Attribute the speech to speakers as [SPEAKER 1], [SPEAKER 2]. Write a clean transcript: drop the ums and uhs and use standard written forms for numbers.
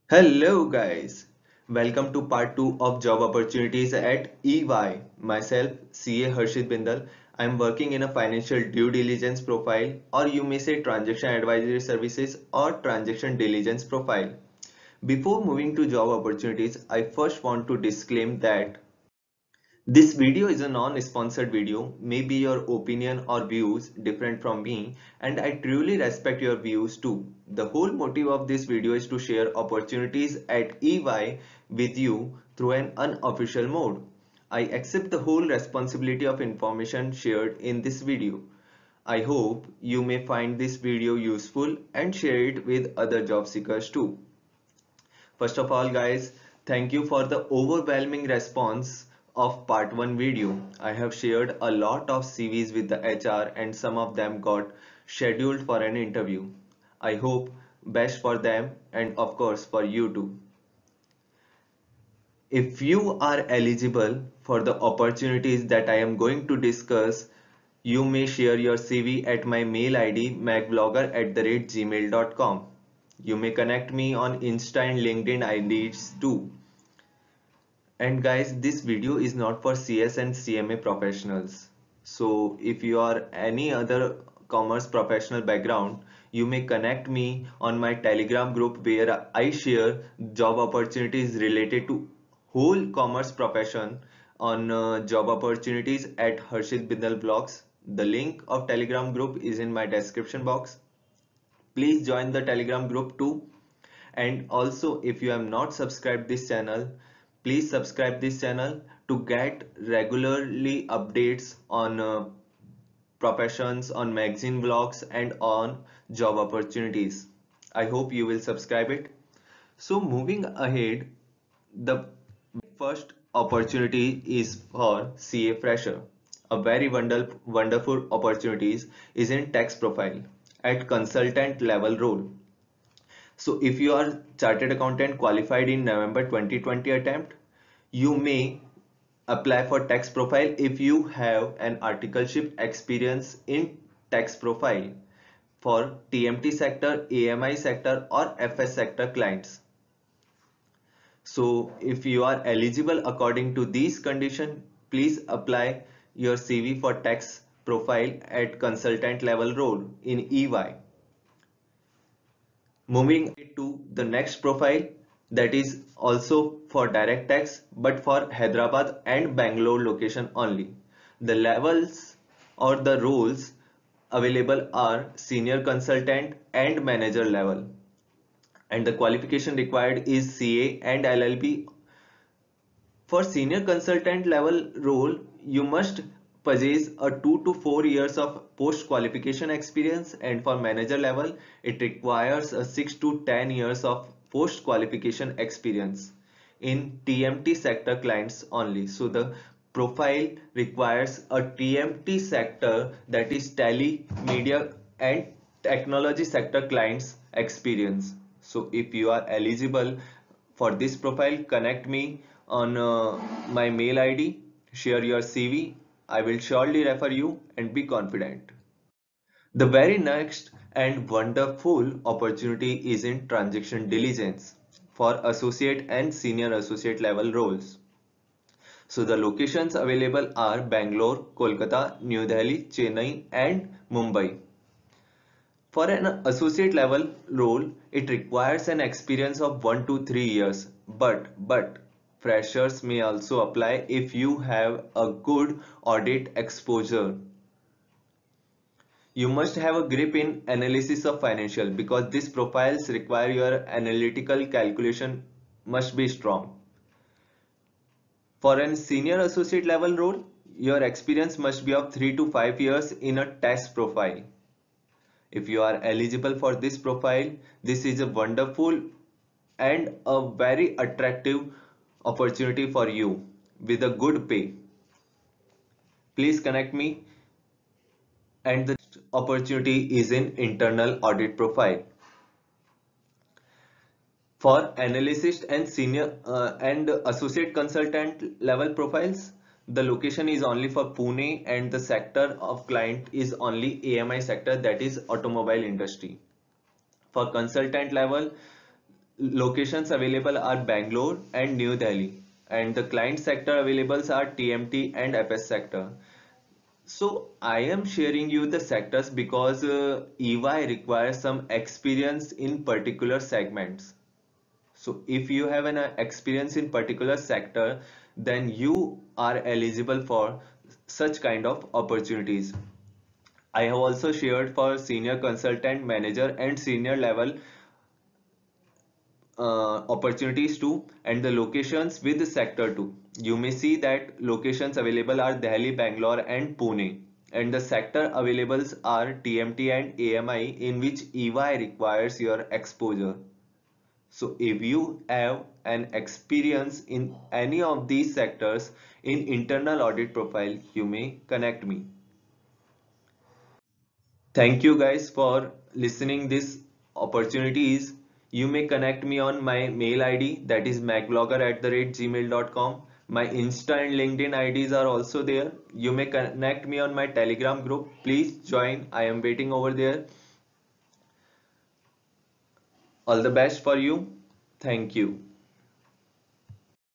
[SPEAKER 1] Hello guys, welcome to part 2 of job opportunities at EY. Myself, CA Harshit Bindal. I am working in a financial due diligence profile, or you may say transaction advisory services or transaction diligence profile. Before moving to job opportunities, I first want to disclaim that this video is a non-sponsored video, maybe your opinion or views different from me, and I truly respect your views too. The whole motive of this video is to share opportunities at EY with you through an unofficial mode. I accept the whole responsibility of information shared in this video. I hope you may find this video useful and share it with other job seekers too. First of all guys, thank you for the overwhelming response of part 1 video. I have shared a lot of CVs with the HR and some of them got scheduled for an interview. I hope best for them and of course for you too. If you are eligible for the opportunities that I am going to discuss, you may share your CV at my mail ID macblogger@gmail.com. You may connect me on Insta and LinkedIn IDs too. And guys, this video is not for CS and CMA professionals. So if you are any other commerce professional background, you may connect me on my Telegram group where I share job opportunities related to whole commerce profession on job opportunities at Harshit Bindal Blogs. The link of Telegram group is in my description box. Please join the Telegram group too. And also if you have not subscribed this channel, please subscribe this channel to get regularly updates on professions, on magazine blogs and on job opportunities. I hope you will subscribe it. So moving ahead, the first opportunity is for CA fresher. A very wonderful opportunities is in tax profile at consultant level role. So if you are chartered accountant qualified in November 2020 attempt, you may apply for tax profile if you have an articleship experience in tax profile for TMT sector, AMI sector or FS sector clients. So if you are eligible according to these conditions, please apply your CV for tax profile at consultant level role in EY. Moving to the next profile, that is also for direct tax but for Hyderabad and Bangalore location only. The levels or the roles available are senior consultant and manager level, and the qualification required is CA and LLB. For senior consultant level role, you must possess a 2 to 4 years of post qualification experience, and for manager level it requires a 6 to 10 years of post qualification experience in TMT sector clients only. So the profile requires a TMT sector, that is tele, media and technology sector clients experience. So if you are eligible for this profile, connect me on my mail ID, share your CV. I will surely refer you and be confident. The very next and wonderful opportunity is in transaction diligence for associate and senior associate level roles. So the locations available are Bangalore, Kolkata, New Delhi, Chennai and Mumbai. For an associate level role, it requires an experience of 1 to 3 years, but freshers may also apply if you have a good audit exposure. You must have a grip in analysis of financial, because these profiles require your analytical calculation must be strong. For an senior associate level role, your experience must be of 3 to 5 years in a tax profile. If you are eligible for this profile, this is a wonderful and a very attractive opportunity for you with a good pay. Please connect me. And the opportunity is in internal audit profile. For analyst and senior and associate consultant level profiles, the location is only for Pune and the sector of client is only AMI sector, that is automobile industry. For consultant level, locations available are Bangalore and New Delhi, and the client sector availables are TMT and FS sector. So I am sharing you the sectors because EY requires some experience in particular segments. So if you have an experience in particular sector, then you are eligible for such kind of opportunities. I have also shared for senior consultant, manager and senior level opportunities too, and the locations with the sector too. You may see that locations available are Delhi, Bangalore and Pune, and the sector availables are TMT and AMI, in which EY requires your exposure. So if you have an experience in any of these sectors in internal audit profile, you may connect me. Thank you guys for listening this opportunities. You may connect me on my mail ID, that is macblogger@gmail.com. My Insta and LinkedIn IDs are also there. You may connect me on my Telegram group. Please join. I am waiting over there. All the best for you. Thank you.